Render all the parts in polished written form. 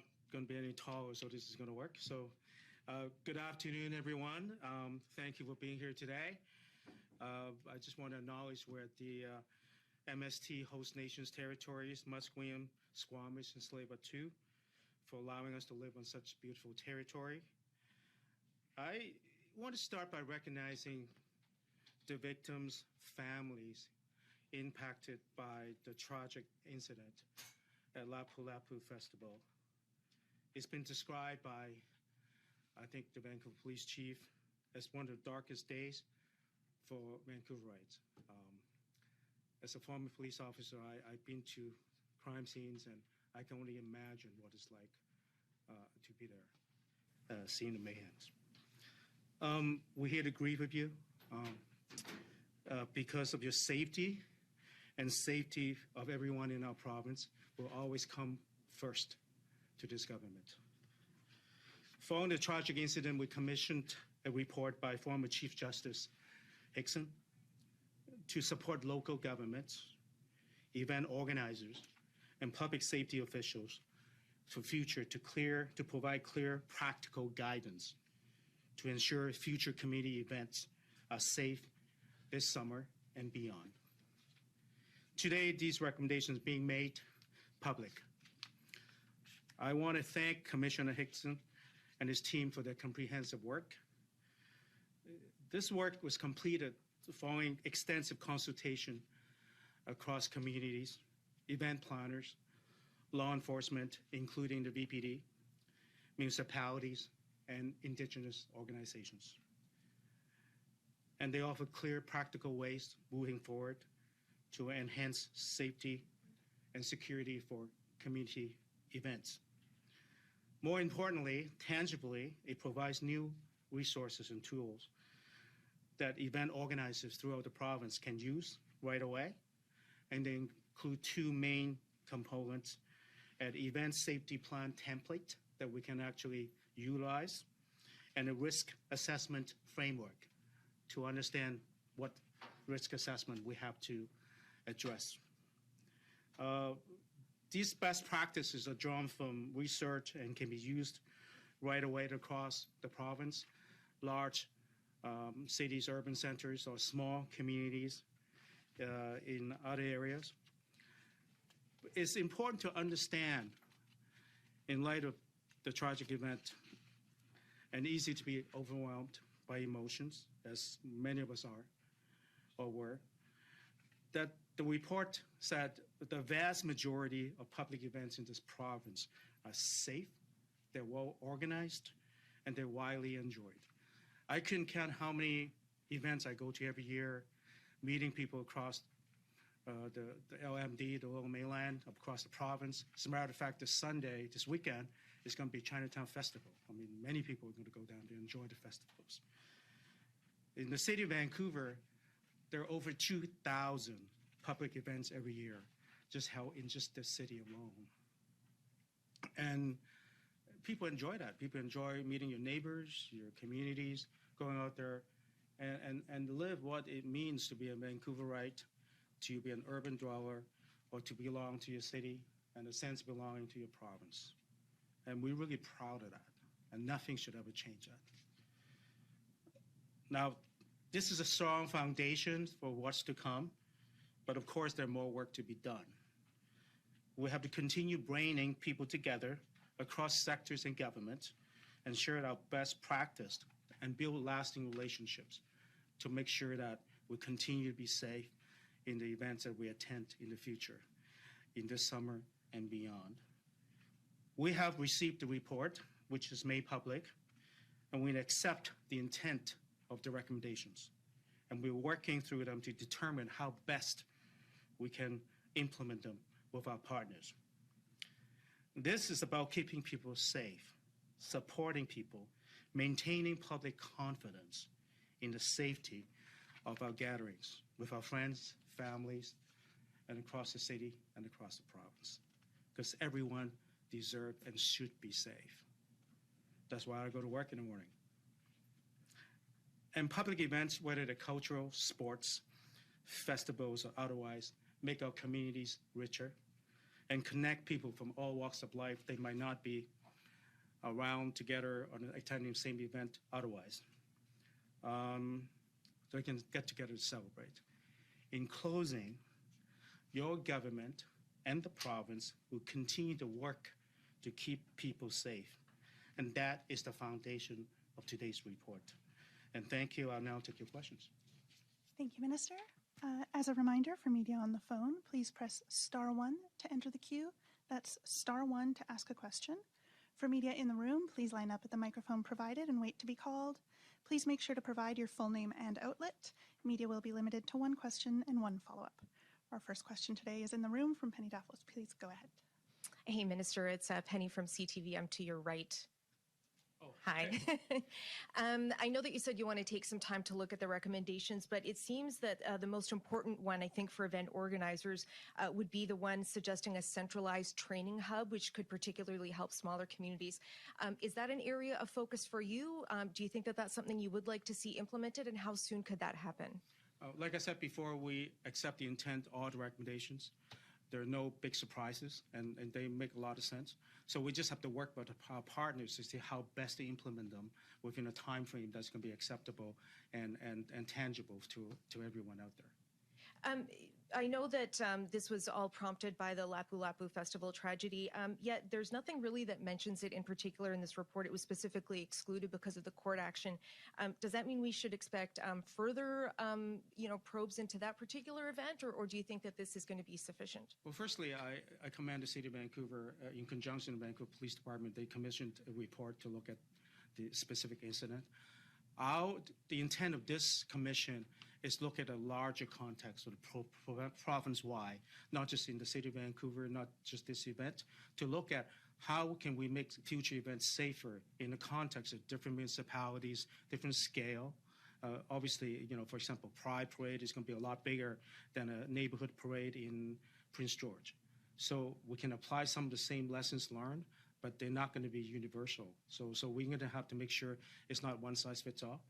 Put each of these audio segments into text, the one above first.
not going to be any taller, so this is going to work. So good afternoon, everyone. Thank you for being here today. I just want to acknowledge we're at the MST host nations territories, Musqueam, Squamish, and Tsleil-Waututh, for allowing us to live on such beautiful territory. I want to start by recognizing the victims' families impacted by the tragic incident at Lapu-Lapu Festival. It's been described by, I think, the Vancouver Police Chief as one of the darkest days for Vancouverites. As a former police officer, I've been to crime scenes, and I can only imagine what it's like to be there, seeing the mayhems. We're here to grieve with you because of your safety and safety of everyone in our province will always come first to this government. Following the tragic incident, we commissioned a report by former Chief Justice Hickson to support local governments, event organizers, and public safety officials for future to provide clear, practical guidance to ensure future community events are safe this summer and beyond. Today, these recommendations are being made public. I want to thank Commissioner Hickson and his team for their comprehensive work. This work was completed following extensive consultation across communities, event planners, law enforcement, including the VPD, municipalities, and Indigenous organizations. And they offer clear, practical ways moving forward to enhance safety and security for community events. More importantly, tangibly, it provides new resources and tools that event organizers throughout the province can use right away, and they include two main components: an event safety plan template that we can actually utilize, and a risk assessment framework to understand what risk assessment we have to address. These best practices are drawn from research and can be used right away across the province, large cities, urban centers, or small communities in other areas. It's important to understand, in light of the tragic event, and easy to be overwhelmed by emotions, as many of us are or were, that the report said that the vast majority of public events in this province are safe, they're well organized, and they're widely enjoyed. I couldn't count how many events I go to every year, meeting people across the LMD, the Lower Mainland, across the province. As a matter of fact, this weekend, is going to be Chinatown Festival. I mean, many people are going to go down there and enjoy the festivals. In the city of Vancouver, there are over 2,000 public events every year, just held in just this city alone. And people enjoy that. People enjoy meeting your neighbors, your communities, going out there and live what it means to be a Vancouverite, to be an urban dweller, or to belong to your city, and a sense of belonging to your province. And we're really proud of that, and nothing should ever change that. Now, this is a strong foundation for what's to come, but of course there's more work to be done. We have to continue bringing people together across sectors and government and share our best practice and build lasting relationships to make sure that we continue to be safe in the events that we attend in the future, in this summer and beyond. We have received the report, which is made public, and we accept the intent of the recommendations. And we're working through them to determine how best we can implement them with our partners. This is about keeping people safe, supporting people, maintaining public confidence in the safety of our gatherings with our friends, families, and across the city and across the province. Because everyone deserves and should be safe. That's why I go to work in the morning. And public events, whether they're cultural, sports, festivals, or otherwise, make our communities richer and connect people from all walks of life. They might not be around together or attending the same event otherwise. They can get together to celebrate. In closing, your government and the province will continue to work to keep people safe. And that is the foundation of today's report. And thank you. I'll now take your questions. Thank you, Minister. As a reminder for media on the phone, please press *1 to enter the queue. That's *1 to ask a question. For media in the room, please line up at the microphone provided and wait to be called. Please make sure to provide your full name and outlet. Media will be limited to one question and one follow-up. Our first question today is in the room from Penny Daffos. Please go ahead. Hey, Minister, it's Penny from CTV. I'm to your right. Oh, Hi. okay. I know that you said you want to take some time to look at the recommendations, but it seems that the most important one, I think, for event organizers would be the one suggesting a centralized training hub, which could particularly help smaller communities. Is that an area of focus for you? Do you think that that's something you would like to see implemented, and how soon could that happen? Like I said before, we accept the intent, all the recommendations. There are no big surprises, and they make a lot of sense. So we just have to work with our partners to see how best to implement them within a time frame that's going to be acceptable and tangible to everyone out there. I know that this was all prompted by the Lapu Lapu Festival tragedy, yet there's nothing really that mentions it in particular in this report. It was specifically excluded because of the court action. Does that mean we should expect further probes into that particular event, or do you think that this is going to be sufficient? Well, firstly, I commend the City of Vancouver, in conjunction with the Vancouver Police Department. They commissioned a report to look at the specific incident. The intent of this commission is look at a larger context of the province-wide, not just in the City of Vancouver, not just this event, to look at how can we make future events safer in the context of different municipalities, different scale. Obviously, for example, Pride Parade is going to be a lot bigger than a neighborhood parade in Prince George. So we can apply some of the same lessons learned, but they're not going to be universal. So we're going to have to make sure it's not one size fits all.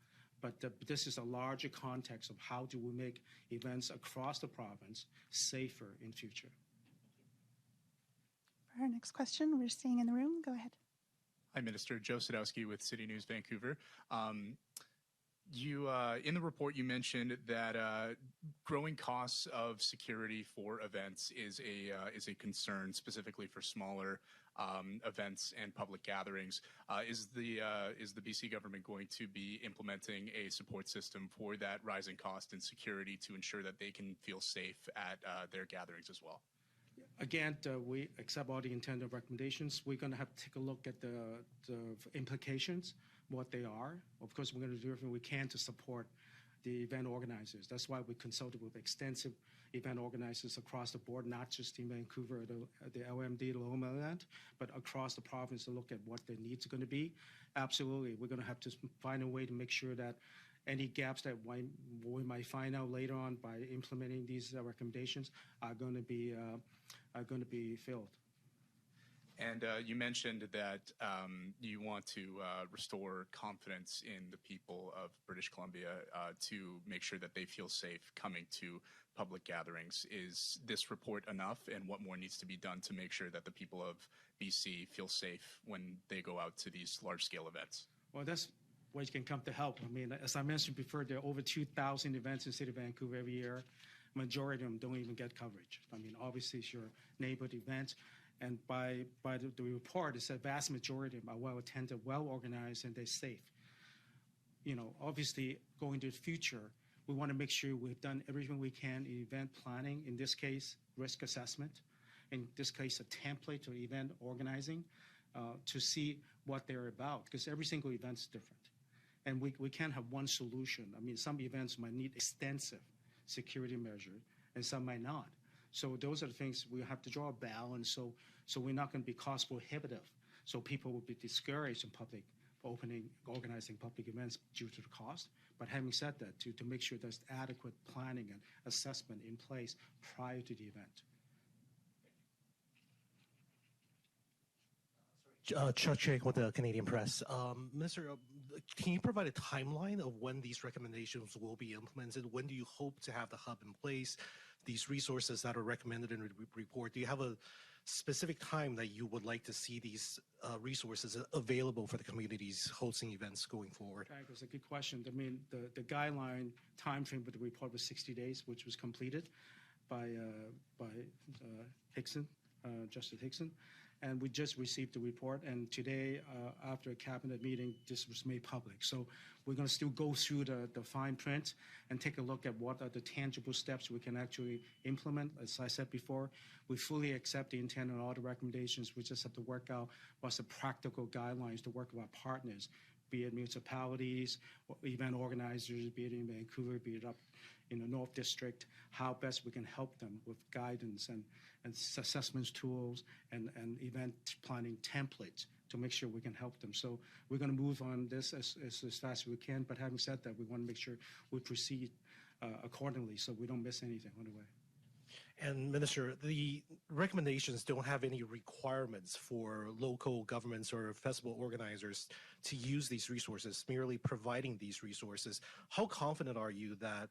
But this is a larger context of how do we make events across the province safer in future. For our next question, we're staying in the room. Go ahead. Hi, Minister. Joe Sadowski with City News Vancouver. In the report, you mentioned that growing costs of security for events is a concern, specifically for smaller events and public gatherings. Is the BC government going to be implementing a support system for that rising cost and security to ensure that they can feel safe at their gatherings as well? Again, we accept all the intended recommendations. We're going to have to take a look at the implications, what they are. Of course, we're going to do everything we can to support the event organizers. That's why we consulted with extensive event organizers across the board, not just in Vancouver, the LMD, the Lower Mainland, but across the province to look at what their needs are going to be. Absolutely, we're going to have to find a way to make sure that any gaps that we might find out later on by implementing these recommendations are going to be filled. And you mentioned that you want to restore confidence in the people of British Columbia to make sure that they feel safe coming to public gatherings. Is this report enough, and what more needs to be done to make sure that the people of BC feel safe when they go out to these large-scale events? Well, that's where you can come to help. I mean, as I mentioned before, there are over 2,000 events in the city of Vancouver every year. Majority of them don't even get coverage. I mean, obviously, it's your neighborhood events. And by the report, it said vast majority of them are well-attended, well-organized, and they're safe. Obviously, going to the future, we want to make sure we've done everything we can in event planning, in this case, risk assessment, in this case, a template to event organizing, to see what they're about, because every single event's different. And we can't have one solution. I mean, some events might need extensive security measures, and some might not. So those are the things we have to draw a balance. So we're not going to be cost prohibitive. So people will be discouraged in organizing public events due to the cost. But having said that, to make sure there's adequate planning and assessment in place prior to the event. Chuck Jake with the Canadian Press. Minister, can you provide a timeline of when these recommendations will be implemented? When do you hope to have the hub in place? These resources that are recommended in the report, do you have specific time that you would like to see these resources available for the communities hosting events going forward? That's a good question. I mean, the guideline timeframe for the report was 60 days, which was completed by Hickson, Justice Hickson. And we just received the report, and today, after a cabinet meeting, this was made public. So we're going to still go through the fine print and take a look at what are the tangible steps we can actually implement. As I said before, we fully accept the intent and all the recommendations. We just have to work out what's the practical guidelines to work with our partners, be it municipalities, or event organizers, be it in Vancouver, be it up in the North District, how best we can help them with guidance and assessments tools and event planning templates to make sure we can help them. So we're going to move on this as fast as we can, but having said that, we want to make sure we proceed accordingly so we don't miss anything on the way. And Minister, the recommendations don't have any requirements for local governments or festival organizers to use these resources, merely providing these resources. How confident are you that,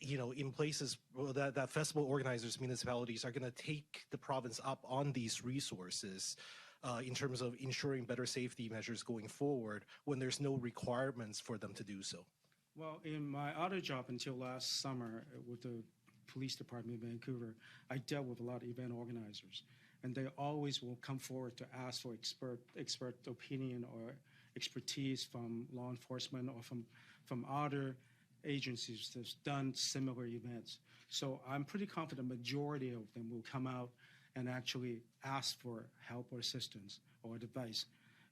you know, in places that festival organizers, municipalities are going to take the province up on these resources in terms of ensuring better safety measures going forward when there's no requirements for them to do so? Well, in my other job until last summer with the police department in Vancouver, I dealt with a lot of event organizers, and they always will come forward to ask for expert opinion or expertise from law enforcement or from other agencies that's done similar events. So I'm pretty confident the majority of them will come out and actually ask for help or assistance or advice.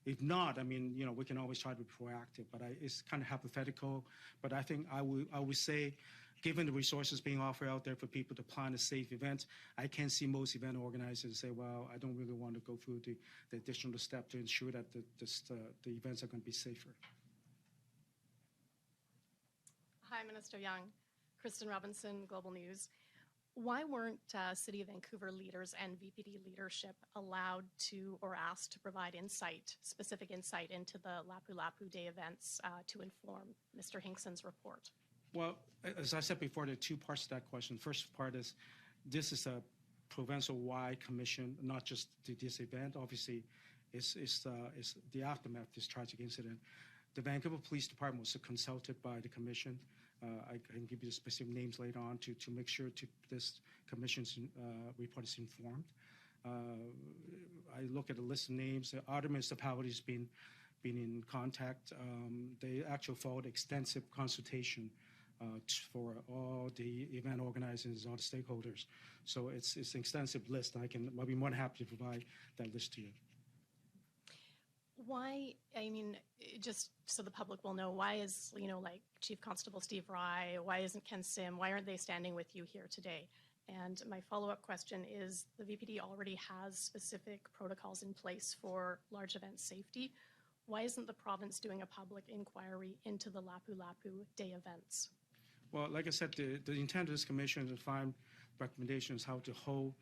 If not, I mean, you know, we can always try to be proactive, but it's kind of hypothetical. But I think I would say, given the resources being offered out there for people to plan a safe event, I can see most event organizers say, well, I don't really want to go through the additional step to ensure that the events are going to be safer. Hi, Minister Young. Kristen Robinson, Global News. Why weren't City of Vancouver leaders and VPD leadership allowed to or asked to provide insight, specific insight into the Lapu Lapu Day events to inform Mr. Hickson's report? Well, as I said before, there are two parts to that question. First part is, this is a provincial-wide commission, not just to this event. Obviously, it's the aftermath of this tragic incident. The Vancouver Police Department was consulted by the commission. I can give you the specific names later on to make sure this commission's report is informed. I look at the list of names. Other municipalities been in contact. They actually followed extensive consultation for all the event organizers, all the stakeholders. So it's an extensive list. I'll be more than happy to provide that list to you. Why, I mean, just so the public will know, why is, you know, like Chief Constable Steve Rye, why isn't Ken Sim, why aren't they standing with you here today? And my follow-up question is, the VPD already has specific protocols in place for large event safety. Why isn't the province doing a public inquiry into the Lapu Lapu Day events? Well, like I said, the intent of this commission is to find recommendations how to hold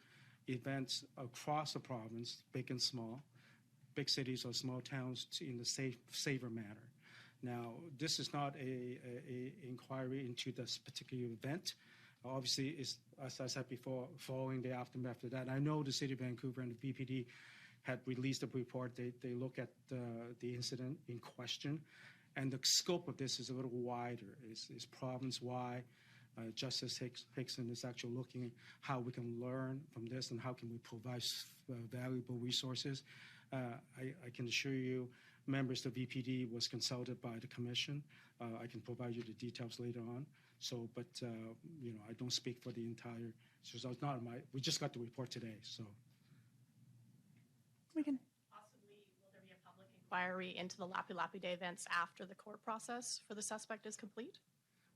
events across the province, big and small, big cities or small towns, in a safer manner. Now, this is not a inquiry into this particular event. Obviously, it's, as I said before, following the aftermath of that. I know the City of Vancouver and the VPD had released a report. They look at the incident in question. And the scope of this is a little wider. It's province-wide. Justice Hickson is actually looking at how we can learn from this and how can we provide valuable resources. I can assure you, members of VPD was consulted by the commission. I can provide you the details later on. So, but you know, I don't speak for the entire. So it's not my. We just got the report today. So We can. Possibly, will there be a public inquiry into the Lapu Lapu Day events after the court process for the suspect is complete?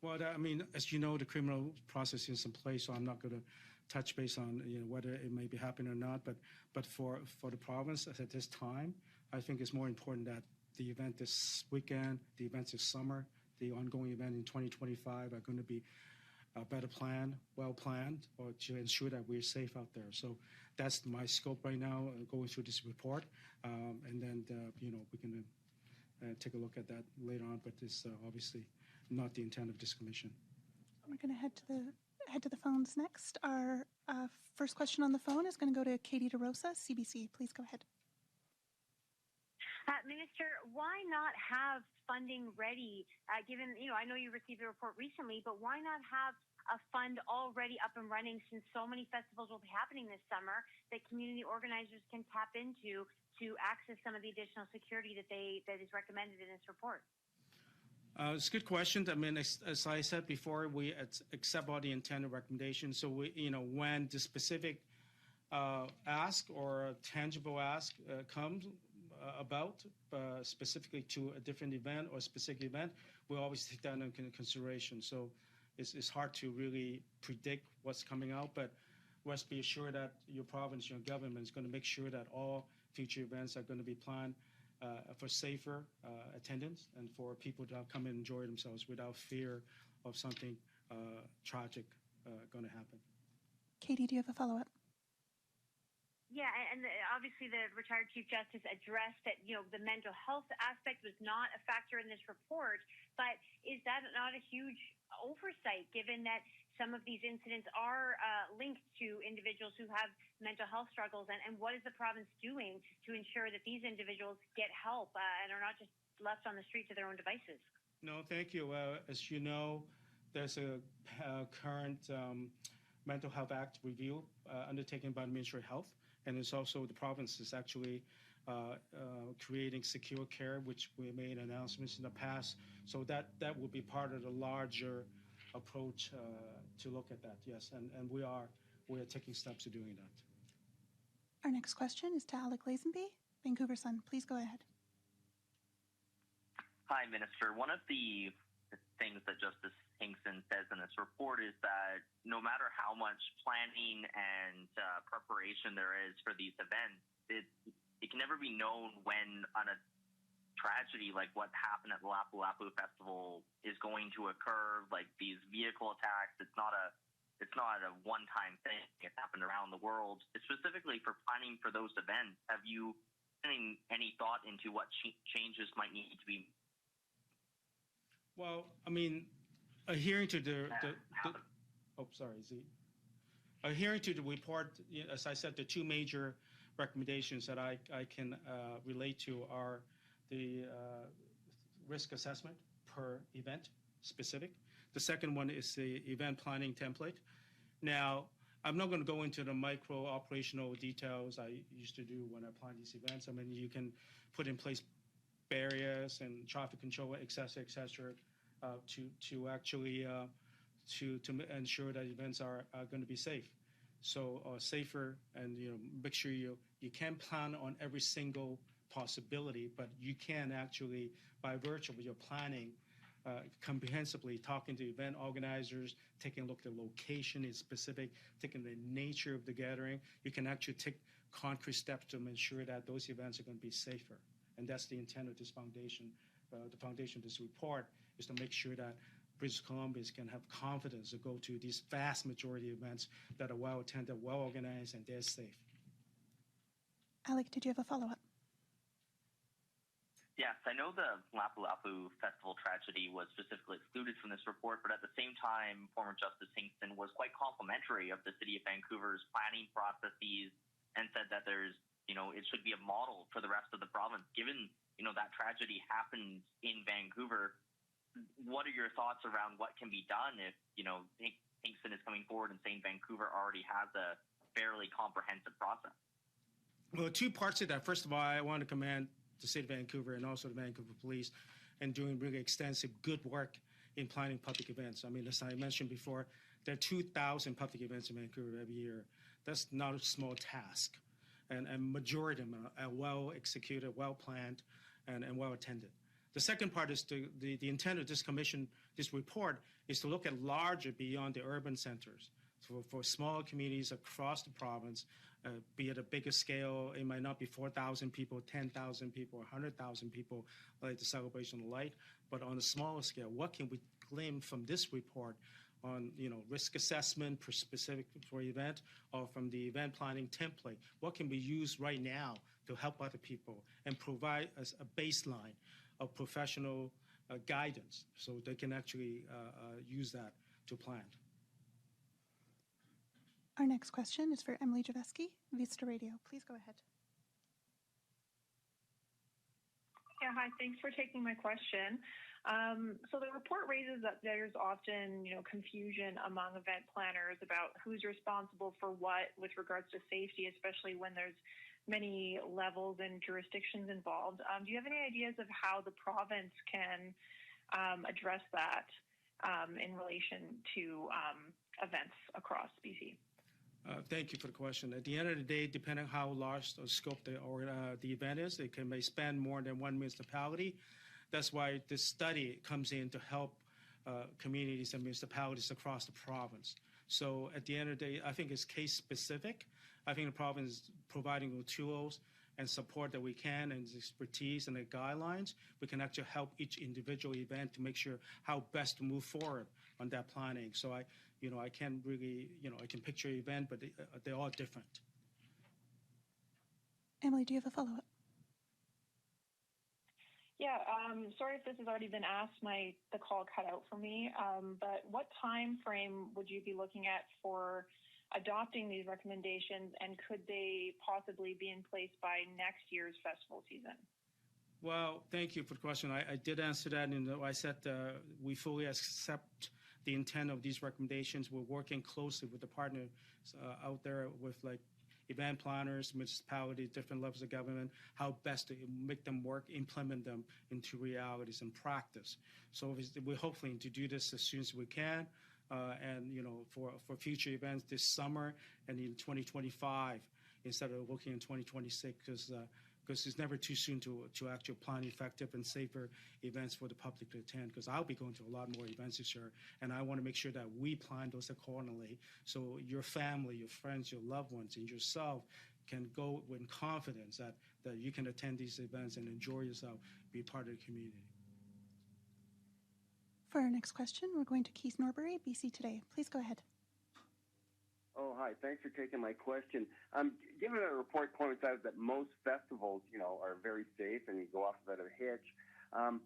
Well, I mean, as you know, the criminal process is in place, so I'm not going to touch base on whether it may be happening or not. But for the province at this time, I think it's more important that the event this weekend, the events this summer, the ongoing event in 2025 are going to be better planned, well planned, or to ensure that we're safe out there. So that's my scope right now, going through this report, and then we can take a look at that later on. But it's obviously not the intent of this commission. We're going to head to the phones next. Our first question on the phone is going to go to Katie DeRosa, CBC. Please go ahead. Minister, why not have funding ready, given, I know you received the report recently, but why not have a fund already up and running since so many festivals will be happening this summer that community organizers can tap into to access some of the additional security that is recommended in this report? It's a good question. I mean, as I said before, we accept all the intended recommendations. So when the specific ask or tangible ask comes about specifically to a different event or a specific event, we'll always take that into consideration. So it's hard to really predict what's coming out, but rest be assured that your province, your government is going to make sure that all future events are going to be planned for safer attendance and for people to come and enjoy themselves without fear of something tragic going to happen. Katie, do you have a follow-up? Yeah, and obviously the retired Chief Justice addressed that, the mental health aspect was not a factor in this report, but is that not a huge oversight given that some of these incidents are linked to individuals who have mental health struggles, and what is the province doing to ensure that these individuals get help and are not just left on the street to their own devices? No, thank you. As you know, there's a current Mental Health Act review undertaken by the Ministry of Health. And it's also the province is actually creating secure care, which we made announcements in the past. So that will be part of the larger approach to look at that, yes. And we are taking steps to doing that. Our next question is to Alec Lazenby, Vancouver Sun. Please go ahead. Hi, Minister. One of the things that Justice Hinkson says in this report is that no matter how much planning and preparation there is for these events, it can never be known when on a tragedy like what happened at the Lapu-Lapu Festival is going to occur. Like these vehicle attacks, it's not a one-time thing. It happened around the world. Specifically for planning for those events, have you given any thought into what changes might need to be? Well, I mean, adhering to adhering to the report, as I said, the two major recommendations that I can relate to are the risk assessment per event specific. The second one is the event planning template. Now, I'm not going to go into the micro operational details I used to do when I plan these events. I mean, you can put in place barriers and traffic control, et cetera, to actually to ensure that events are going to be safe. So safer, and make sure you can plan on every single possibility, but you can actually, by virtue of your planning, comprehensively talking to event organizers, taking a look at the location is specific, taking the nature of the gathering, you can actually take concrete steps to ensure that those events are going to be safer. And that's the intent of this foundation. The foundation of this report is to make sure that British Columbians can have confidence to go to these vast majority events that are well attended, well organized, and they're safe. Alec, did you have a follow-up? Yes, I know the Lapu-Lapu Festival tragedy was specifically excluded from this report, but at the same time, former Justice Hinkson was quite complimentary of the City of Vancouver's planning processes and said that there's, it should be a model for the rest of the province. Given, that tragedy happened in Vancouver, what are your thoughts around what can be done if, Hinkson is coming forward and saying Vancouver already has a fairly comprehensive process? Well, two parts of that. First of all, I want to commend the City of Vancouver and also the Vancouver Police and doing really extensive good work in planning public events. I mean, as I mentioned before, there are 2,000 public events in Vancouver every year. That's not a small task. And majority of them are well executed, well planned, and well attended. The second part is the intent of this commission, this report, is to look at larger beyond the urban centers. So for smaller communities across the province, be it a bigger scale, it might not be 4,000 people, 10,000 people, 100,000 people, like the Celebration of Light, but on a smaller scale, what can we glean from this report on risk assessment per specific for event, or from the event planning template? What can be used right now to help other people and provide us a baseline of professional guidance so they can actually use that to plan? Our next question is for Emily Javeski, Vista Radio. Please go ahead. Yeah, hi. Thanks for taking my question. So the report raises that there's often, confusion among event planners about who's responsible for what with regards to safety, especially when there's many levels and jurisdictions involved. Do you have any ideas of how the province can address that in relation to events across BC? Thank you for the question. At the end of the day, depending on how large the scope the event is, it may span more than one municipality. That's why this study comes in to help communities and municipalities across the province. So at the end of the day, I think it's case specific. I think the province is providing the tools and support that we can and the expertise and the guidelines. We can actually help each individual event to make sure how best to move forward on that planning. So I can't really, I can picture an event, but they're all different. Emily, do you have a follow-up? Yeah, sorry if this has already been asked. The call cut out for me. But what time frame would you be looking at for adopting these recommendations, and could they possibly be in place by next year's festival season? Well, thank you for the question. I did answer that, and I said we fully accept the intent of these recommendations. We're working closely with the partners out there with event planners, municipalities, different levels of government, how best to make them work, implement them into realities and practice. So we're hoping to do this as soon as we can, and for future events this summer and in 2025 instead of looking in 2026, because it's never too soon to actually plan effective and safer events for the public to attend, because I'll be going to a lot more events this year, and I want to make sure that we plan those accordingly so your family, your friends, your loved ones, and yourself can go with confidence that you can attend these events and enjoy yourself, be part of the community. For our next question, we're going to Keith Norbury, BC Today. Please go ahead. Oh, hi. Thanks for taking my question. Given that the report points out that most festivals, are very safe and you go off without a hitch, how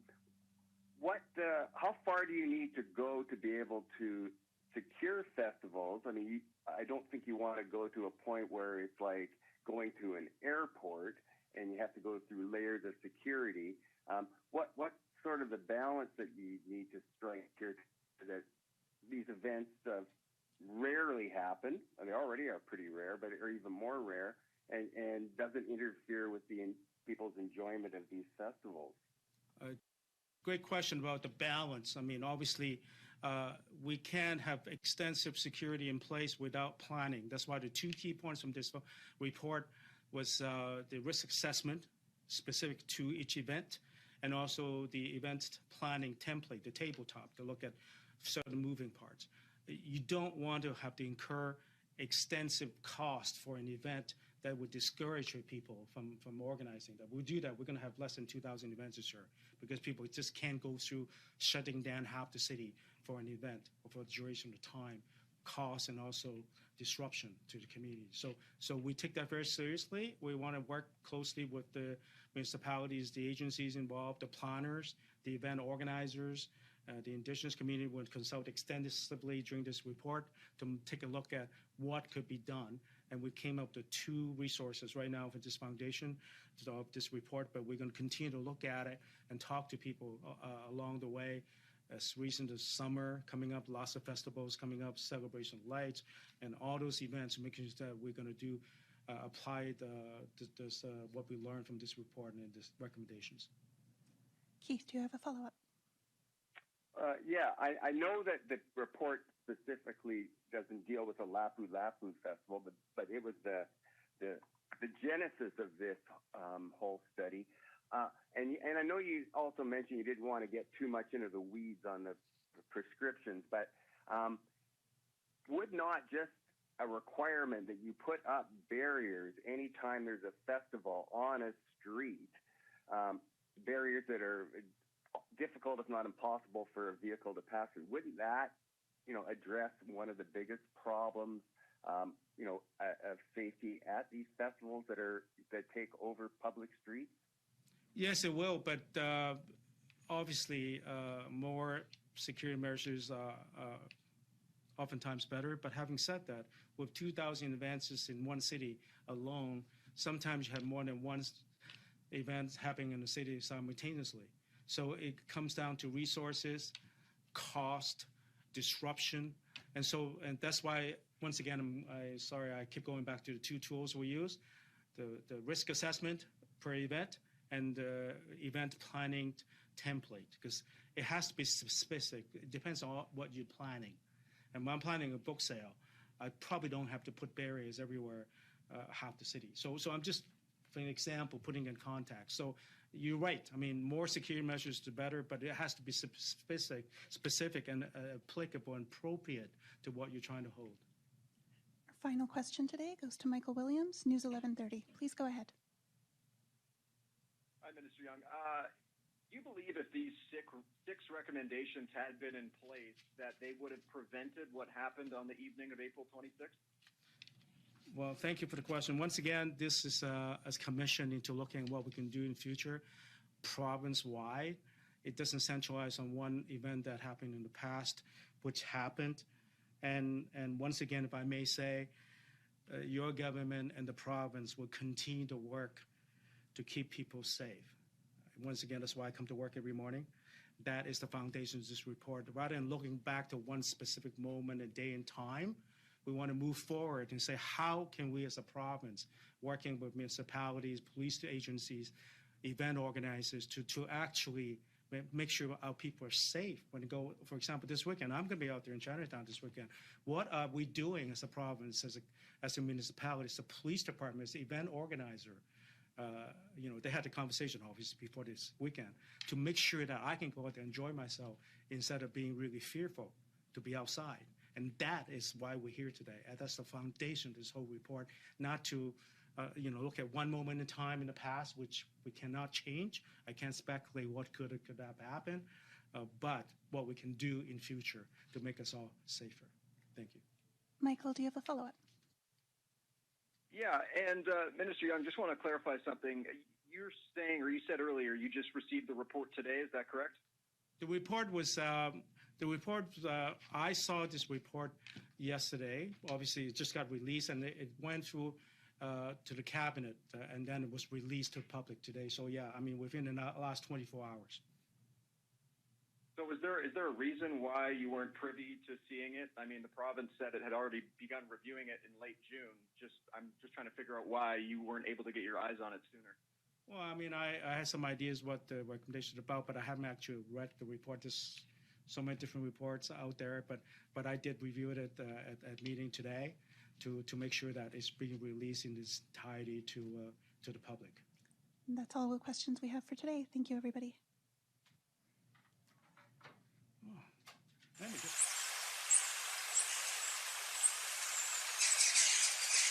far do you need to go to be able to secure festivals? I mean, I don't think you want to go to a point where it's like going to an airport and you have to go through layers of security. What sort of the balance that you need to strike here that these events rarely happen? They already are pretty rare, but are even more rare, and doesn't interfere with people's enjoyment of these festivals? Great question about the balance. I mean, obviously, we can have extensive security in place without planning. That's why the two key points from this report was the risk assessment specific to each event, and also the event planning template, the tabletop, to look at certain moving parts. You don't want to have to incur extensive cost for an event that would discourage people from organizing that. We do that, we're going to have less than 2,000 events this year because people just can't go through shutting down half the city for an event or for the duration of time, cost, and also disruption to the community. So we take that very seriously. We want to work closely with the municipalities, the agencies involved, the planners, the event organizers. The Indigenous community will consult extensively during this report to take a look at what could be done. And we came up with two resources right now for this foundation to develop this report, but we're going to continue to look at it and talk to people along the way. As recent as summer coming up, lots of festivals coming up, celebration of lights, and all those events, making sure that we're going to do apply what we learned from this report and these recommendations. Keith, do you have a follow-up? Yeah, I know that the report specifically doesn't deal with the Lapu Lapu Festival, but it was the genesis of this whole study. And I know you also mentioned you didn't want to get too much into the weeds on the prescriptions, but would not just a requirement that you put up barriers anytime there's a festival on a street, barriers that are difficult, if not impossible, for a vehicle to pass through, wouldn't that, address one of the biggest problems, of safety at these festivals that take over public streets? Yes, it will, but obviously more security measures oftentimes better. But having said that, with 2,000 events in one city alone, sometimes you have more than one event happening in the city simultaneously. So it comes down to resources, cost, disruption, and that's why, once again, sorry I keep going back to the two tools we use: the risk assessment per event and the event planning template, because it has to be specific. It depends on what you're planning. And when I'm planning a book sale, I probably don't have to put barriers everywhere, half the city. So I'm just, for an example, putting in context. So you're right. I mean, more security measures the better, but it has to be specific and applicable and appropriate to what you're trying to hold. Our final question today goes to Michael Williams, News 1130. Please go ahead. Hi, Minister Young. Do you believe if these six recommendations had been in place that they would have prevented what happened on the evening of April 26th? Well, thank you for the question. Once again, this is as commission into looking at what we can do in future, province-wide. It doesn't centralize on one event that happened in the past, which happened. And once again, if I may say, your government and the province will continue to work to keep people safe. Once again, that's why I come to work every morning. That is the foundation of this report. Rather than looking back to one specific moment, a day and time, we want to move forward and say, how can we as a province, working with municipalities, police agencies, event organizers, to actually make sure our people are safe when they go, for example, this weekend. I'm going to be out there in Chinatown this weekend. What are we doing as a province, as a municipality, as a police department, as an event organizer? They had the conversation, obviously, before this weekend to make sure that I can go out there and enjoy myself instead of being really fearful to be outside. And that is why we're here today. And that's the foundation of this whole report, not to look at one moment in time in the past, which we cannot change. I can't speculate what could have happened, but what we can do in future to make us all safer. Thank you. Michael, do you have a follow-up? Yeah, and Minister Young, just want to clarify something. You're saying, or you said earlier, you just received the report today. Is that correct? The report was, I saw this report yesterday. Obviously, it just got released, and it went through to the cabinet, and then it was released to the public today. So, yeah, I mean, within the last 24 hours. So is there a reason why you weren't privy to seeing it? I mean, the province said it had already begun reviewing it in late June. I'm just trying to figure out why you weren't able to get your eyes on it sooner. Well, I mean, I had some ideas what the recommendation is about, but I haven't actually read the report. There's so many different reports out there, but I did review it at meeting today to make sure that it's being released in its entirety to the public. That's all the questions we have for today. Thank you, everybody.